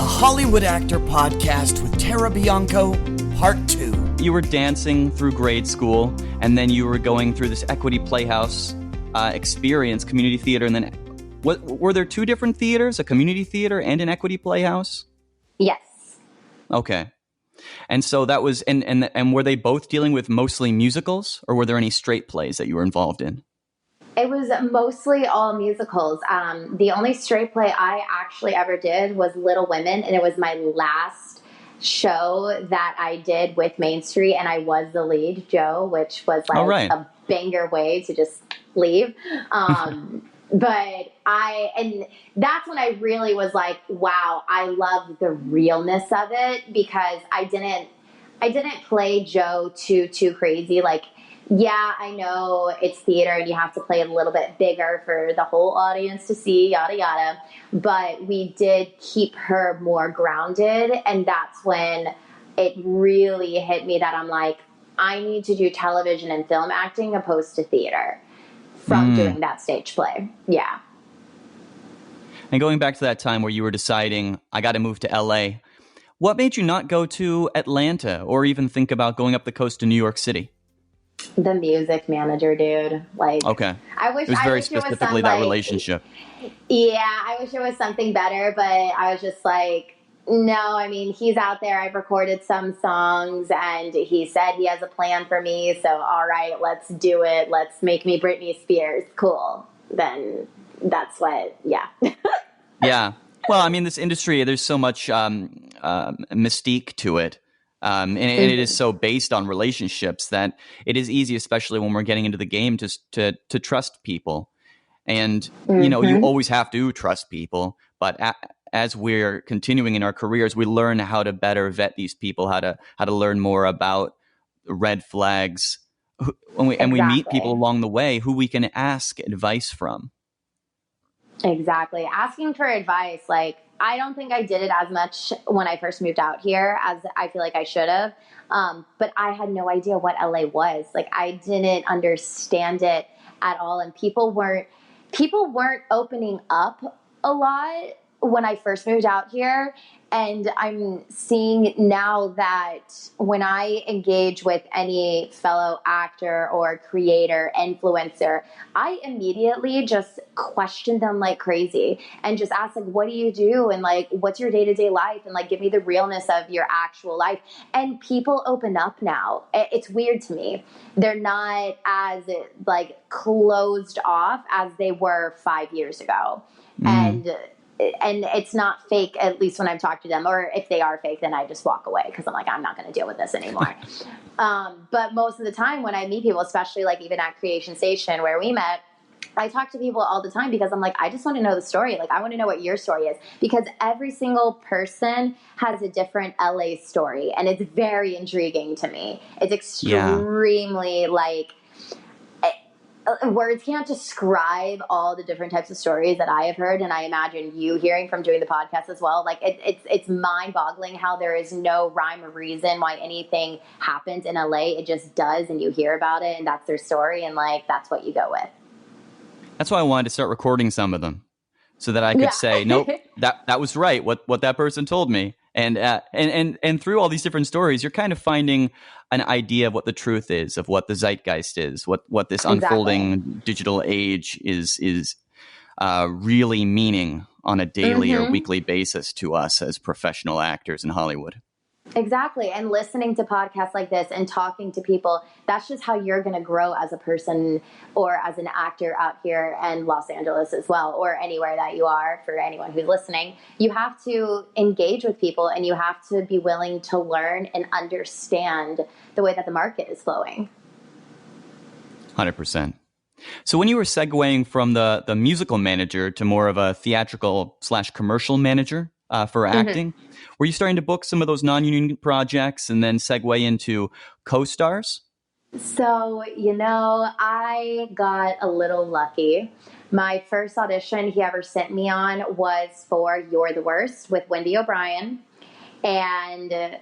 the Hollywood Actor Podcast with Bianco, Part 2. You were dancing through grade school, and then you were going through this Equity Playhouse experience, community theater, and then were there two different theaters, a community theater and an Equity Playhouse? Yes. Okay. And so that was, and were they both dealing with mostly musicals, or were there any straight plays that you were involved in? It was mostly all musicals. The only straight play I actually ever did was Little Women, and it was my last show that I did with Main Street, and I was the lead, Joe, which was like a banger way to just leave. But and that's when I really was like, wow, I love the realness of it, because I didn't play Joe too crazy. Like, yeah, I know it's theater and you have to play it a little bit bigger for the whole audience to see, yada, yada. But we did keep her more grounded. And that's when it really hit me that I'm like, I need to do television and film acting opposed to theater from doing that stage play. Yeah. And going back to that time where you were deciding, I got to move to LA, what made you not go to Atlanta or even think about going up the coast to New York City? The music manager, dude. Like, okay. I wish it was very it specifically that relationship. Yeah, I wish it was something better, but I was just like, no, I mean, he's out there. I've recorded some songs, and he said he has a plan for me. So, all right, let's do it. Let's make me Britney Spears. Cool. Then that's what, yeah. Yeah. Well, I mean, this industry, there's so much mystique to it. And it is so based on relationships that it is easy, especially when we're getting into the game, to trust people. And, you know, you always have to trust people. But as we're continuing in our careers, we learn how to better vet these people, how to learn more about red flags. And we meet people along the way who we can ask advice from. Exactly. Asking for advice, like, I don't think I did it as much when I first moved out here as I feel like I should have. But I had no idea what LA was. Like, I didn't understand it at all. And people weren't opening up a lot when I first moved out here. And I'm seeing now that when I engage with any fellow actor or creator, influencer, I immediately just question them like crazy and just ask, like, what do you do? And like, what's your day-to-day life? And like, give me the realness of your actual life. And people open up now. It's weird to me. They're not as like closed off as they were 5 years ago. And it's not fake, at least when I've talked to them. Or if they are fake, then I just walk away because I'm like, I'm not going to deal with this anymore. But most of the time when I meet people, especially like even at Creation Station where we met, I talk to people all the time because I'm like, I just want to know the story. Like, I want to know what your story is, because every single person has a different LA story. And it's very intriguing to me. It's extremely like, words can't describe all the different types of stories that I have heard, and I imagine you hearing from doing the podcast as well. Like, it's mind-boggling how there is no rhyme or reason why anything happens in LA. It just does, and you hear about it, and that's their story, and like, that's what you go with. That's why I wanted to start recording some of them, so that I could say, nope, that was right, what that person told me. And through all these different stories, you're kind of finding an idea of what the truth is, of what the zeitgeist is, what this unfolding digital age is really meaning on a daily or weekly basis to us as professional actors in Hollywood. Exactly. And listening to podcasts like this and talking to people, that's just how you're going to grow as a person or as an actor out here in Los Angeles as well, or anywhere that you are. For anyone who's listening, you have to engage with people and you have to be willing to learn and understand the way that the market is flowing. 100%. So when you were segueing from the musical manager to more of a theatrical / commercial manager for acting, were you starting to book some of those non-union projects and then segue into co-stars? So, I got a little lucky. My first audition he ever sent me on was for You're the Worst with Wendy O'Brien. And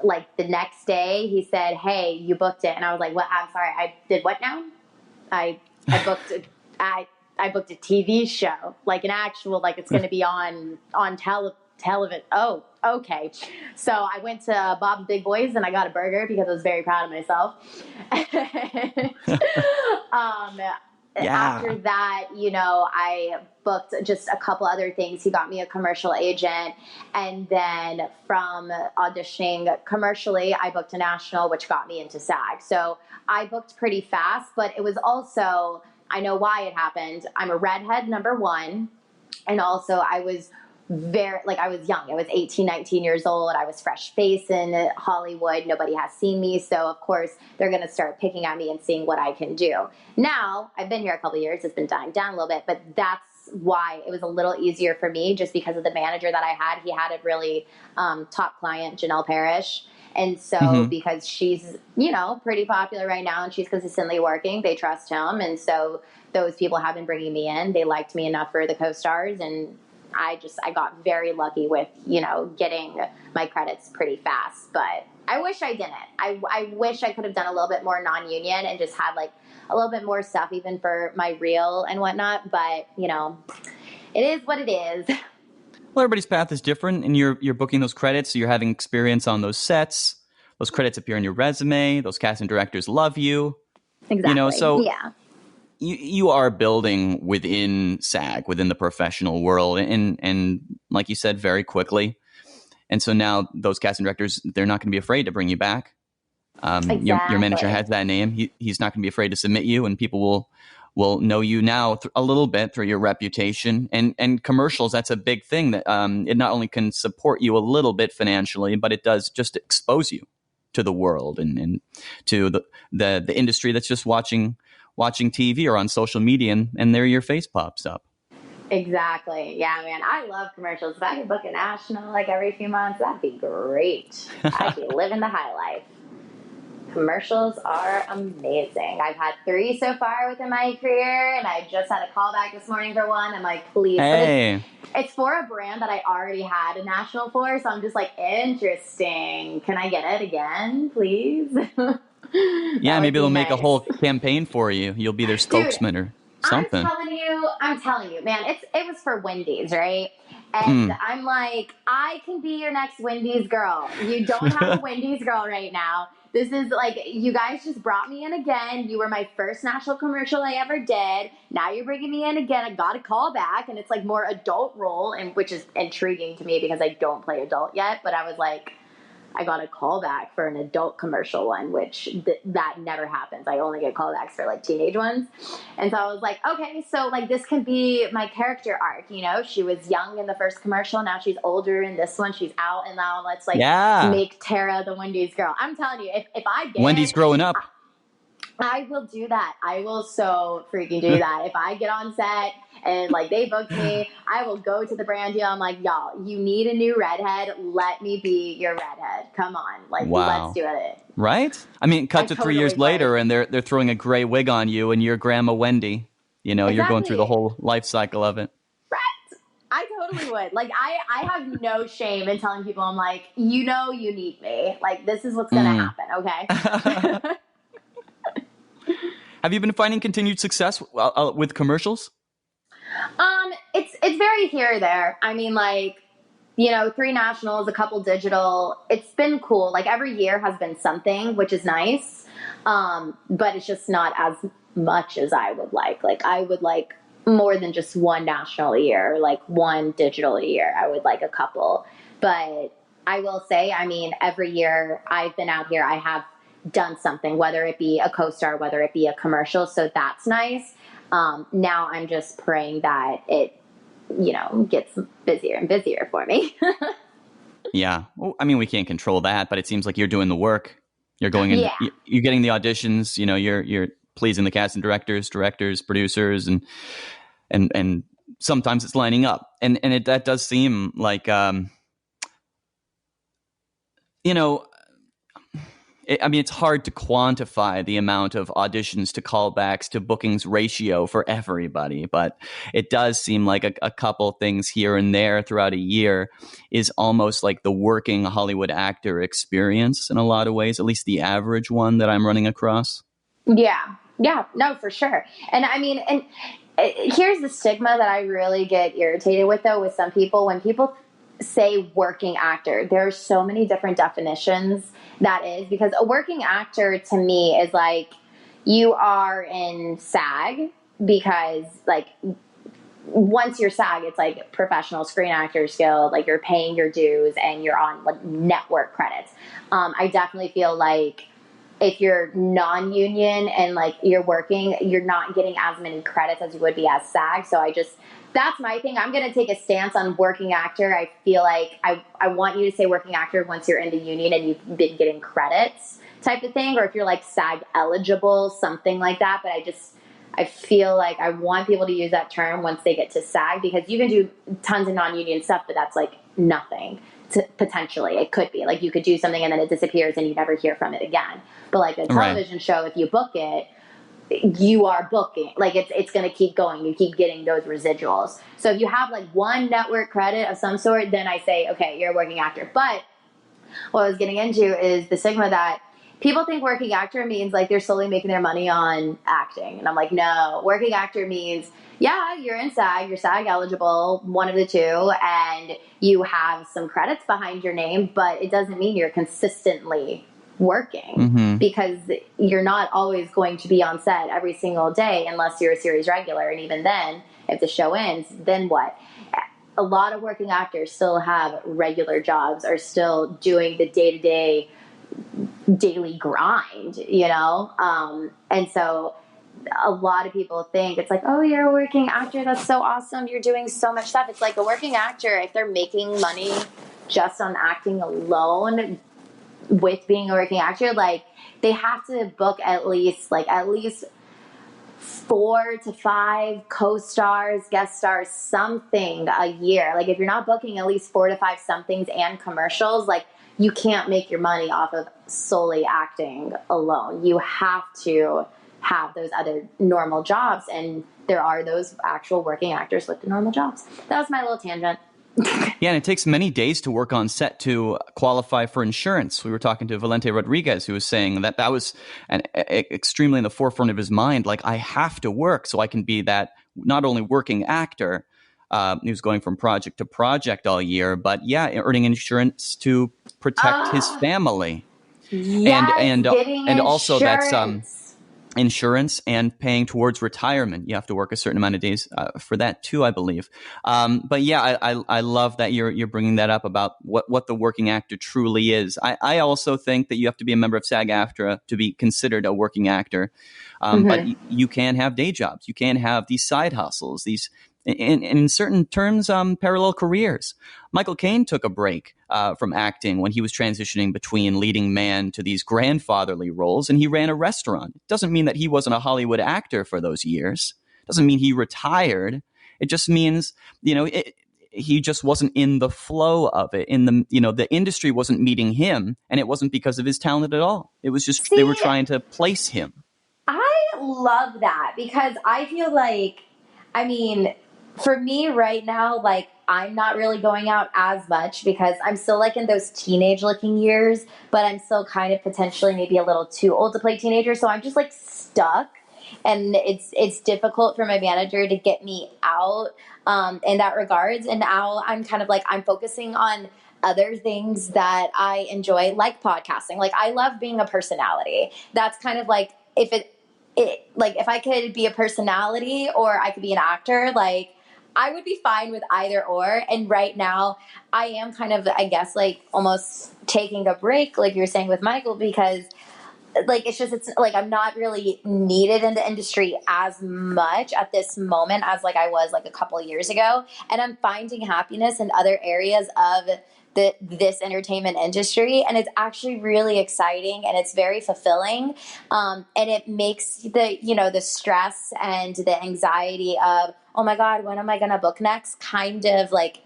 like the next day he said, hey, you booked it. And I was like, what? I'm sorry. I did what now? I booked I booked a TV show, like an actual, like it's going to be on television. Oh, okay. So I went to Bob's Big Boys and I got a burger because I was very proud of myself. um, After Yeah. that, I booked just a couple other things. He got me a commercial agent. And then from auditioning commercially, I booked a national, which got me into SAG. So I booked pretty fast, but it was also, I know why it happened. I'm a redhead, number one. And also I was I was young. I was 18, 19 years old. I was fresh face in Hollywood. Nobody has seen me. So of course they're going to start picking at me and seeing what I can do. Now I've been here a couple of years. It's been dying down a little bit, but that's why it was a little easier for me just because of the manager that I had. He had a really top client, Janelle Parrish. And so because she's, pretty popular right now and she's consistently working, they trust him. And so those people have been bringing me in. They liked me enough for the co-stars. And I got very lucky with, getting my credits pretty fast. But I wish I didn't. I wish I could have done a little bit more non-union and just had a little bit more stuff even for my reel and whatnot. But, it is what it is. Well, everybody's path is different, and you're booking those credits, so you're having experience on those sets. Those credits appear on your resume. Those casting directors love you. Exactly. So yeah. you are building within SAG, within the professional world, and like you said, very quickly. And so now those casting directors, they're not going to be afraid to bring you back. Exactly. Your manager has that name. He's not going to be afraid to submit you, and people will know you now a little bit through your reputation and commercials. That's a big thing that it not only can support you a little bit financially, but it does just expose you to the world and to the industry that's just watching TV or on social media, and there your face pops up. Exactly. Yeah, man. I love commercials. If I could book a national every few months, that'd be great. I'd be living the high life. Commercials are amazing. I've had 3 so far within my career, and I just had a callback this morning for one. I'm like, please. Hey. But it's for a brand that I already had a national for, so I'm just interesting. Can I get it again, please? Yeah, maybe they'll make a whole campaign for you. You'll be their spokesman or something. I'm telling you, man, it was for Wendy's, right? And I'm like, I can be your next Wendy's girl. You don't have a Wendy's girl right now. This is you guys just brought me in again. You were my first national commercial I ever did. Now you're bringing me in again. I got a call back, and it's more adult role, and which is intriguing to me because I don't play adult yet. But I was I got a callback for an adult commercial one, which that never happens. I only get callbacks for teenage ones. And so I was like, okay, so this can be my character arc. She was young in the first commercial. Now she's older in this one. She's out. And now let's make Tara the Wendy's girl. I'm telling you, if I get Wendy's growing up. I will do that. I will so freaking do that. If I get on set and they booked me, I will go to the brand deal. I'm like, y'all, you need a new redhead. Let me be your redhead. Come on. Wow. Let's do it. Right? I mean, cut to 3 years later and they're throwing a gray wig on you and you're Grandma Wendy. Exactly. You're going through the whole life cycle of it. Right. I totally would. I have no shame in telling people, I'm like, you need me. This is what's going to happen. Okay. Have you been finding continued success with commercials? It's very here or there. I mean, 3 nationals, a couple digital. It's been cool. Every year has been something, which is nice. But it's just not as much as I would like. I would like more than just 1 national a year, 1 digital a year. I would like a couple. But I will say, I mean, every year I've been out here, I have done something, whether it be a co-star, whether it be a commercial. So that's nice. Now I'm just praying that it, gets busier and busier for me. Yeah. Well, I mean, we can't control that, but it seems like you're doing the work. You're going in, you're getting the auditions, you're pleasing the casting directors, producers, and sometimes it's lining up. And that does seem like, it's hard to quantify the amount of auditions to callbacks to bookings ratio for everybody, but it does seem like a couple things here and there throughout a year is almost like the working Hollywood actor experience in a lot of ways, at least the average one that I'm running across. Yeah. Yeah, no, for sure. And I mean, here's the stigma that I really get irritated with, though, with some people. When people say working actor. There are so many different definitions that is, because a working actor to me is like you are in SAG because like once you're SAG, it's like Professional Screen Actors Guild, like you're paying your dues and you're on like network credits. I definitely feel like if you're non-union and like you're working, you're not getting as many credits as you would be as SAG. So that's my thing. I'm going to take a stance on working actor. I feel like I want you to say working actor once you're in the union and you've been getting credits type of thing, or if you're like SAG eligible, something like that. But I feel like I want people to use that term once they get to SAG, because you can do tons of non-union stuff, but that's like nothing. Potentially, it could be like you could do something and then it disappears and you never hear from it again. But like a television show, if you book it, you are booking. Like it's going to keep going. You keep getting those residuals. So if you have like one network credit of some sort, then I say, okay, you're a working actor. But what I was getting into is the stigma that people think working actor means like they're solely making their money on acting. And I'm like, no, working actor means, yeah, you're in SAG, you're SAG eligible, one of the two, and you have some credits behind your name, but it doesn't mean you're consistently working, because you're not always going to be on set every single day unless you're a series regular. And even then, if the show ends, then what? A lot of working actors still have regular jobs, are still doing the day-to-day daily grind, you know? And so a lot of people think it's like, oh, you're a working actor, that's so awesome, you're doing so much stuff. It's like a working actor, if they're making money just on acting alone with being a working actor, like they have to book at least 4 to 5 co-stars, guest stars, something a year. Like if you're not booking at least 4 to 5 somethings and commercials, like you can't make your money off of solely acting alone. You have to have those other normal jobs, and there are those actual working actors with the normal jobs. That was my little tangent. Yeah, and it takes many days to work on set to qualify for insurance. We were talking to Valente Rodriguez, who was saying that was extremely in the forefront of his mind. Like, I have to work so I can be that not only working actor, he was going from project to project all year, but yeah, earning insurance to protect his family. Yes, and also that's insurance. Insurance and paying towards retirement. You have to work a certain amount of days for that too, I believe. But yeah, I love that you're bringing that up about what the working actor truly is. I also think that you have to be a member of SAG-AFTRA to be considered a working actor. But you can have day jobs. You can have these side hustles, these in certain terms, parallel careers. Michael Caine took a break from acting when he was transitioning between leading man to these grandfatherly roles, and he ran a restaurant. It doesn't mean that he wasn't a Hollywood actor for those years. It doesn't mean he retired. It just means, he just wasn't in the flow of it. The industry wasn't meeting him, and it wasn't because of his talent at all. It was just they were trying to place him. I love that, because I feel like, for me right now, like I'm not really going out as much because I'm still like in those teenage looking years, but I'm still kind of potentially maybe a little too old to play teenager. So I'm just like stuck, and it's difficult for my manager to get me out in that regards. And now I'm kind of like, I'm focusing on other things that I enjoy, like podcasting. Like I love being a personality. That's kind of like, if I could be a personality or I could be an actor, like I would be fine with either or. And right now I am kind of, I guess, like almost taking a break, like you were saying with Michael, because like, it's like, I'm not really needed in the industry as much at this moment as like I was like a couple of years ago. And I'm finding happiness in other areas of this entertainment industry, and it's actually really exciting and it's very fulfilling, and it makes the stress and the anxiety of, oh my god, when am I gonna book next, kind of like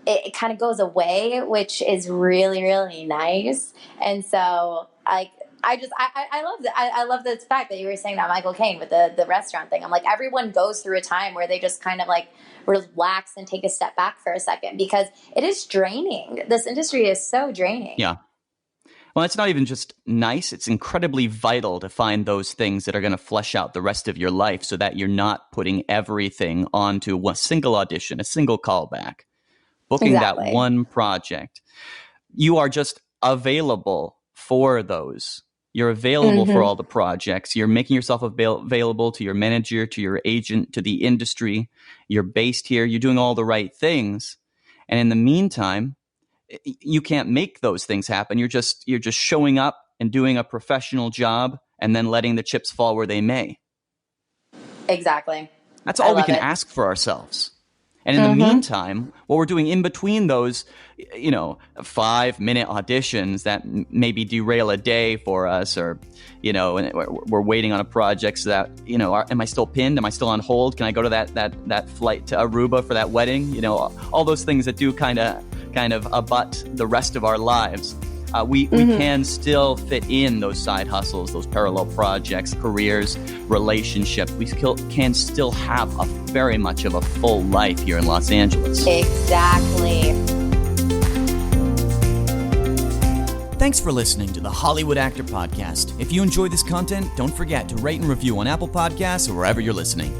it kind of goes away, which is really, really nice. And so I love that. I love the fact that you were saying that Michael Caine with the restaurant thing. I'm like, everyone goes through a time where they just kind of like relax and take a step back for a second, because it is draining. This industry is so draining. Yeah. Well, it's not even just nice. It's incredibly vital to find those things that are going to flesh out the rest of your life so that you're not putting everything onto one single audition, a single callback. booking Exactly. that one project. You are just available for those. You're available for all the projects. You're making yourself available to your manager, to your agent, to the industry. You're based here. You're doing all the right things. And in the meantime, you can't make those things happen. You're just showing up and doing a professional job and then letting the chips fall where they may. Exactly. That's all we can ask for ourselves. And in the meantime, what we're doing in between those, 5-minute auditions that maybe derail a day for us, or, and we're waiting on a project so that, am I still pinned? Am I still on hold? Can I go to that flight to Aruba for that wedding? All those things that do kind of abut the rest of our lives. We can still fit in those side hustles, those parallel projects, careers, relationships. We can still have very much of a full life here in Los Angeles. Exactly. Thanks for listening to the Hollywood Actor Podcast. If you enjoy this content, don't forget to rate and review on Apple Podcasts or wherever you're listening.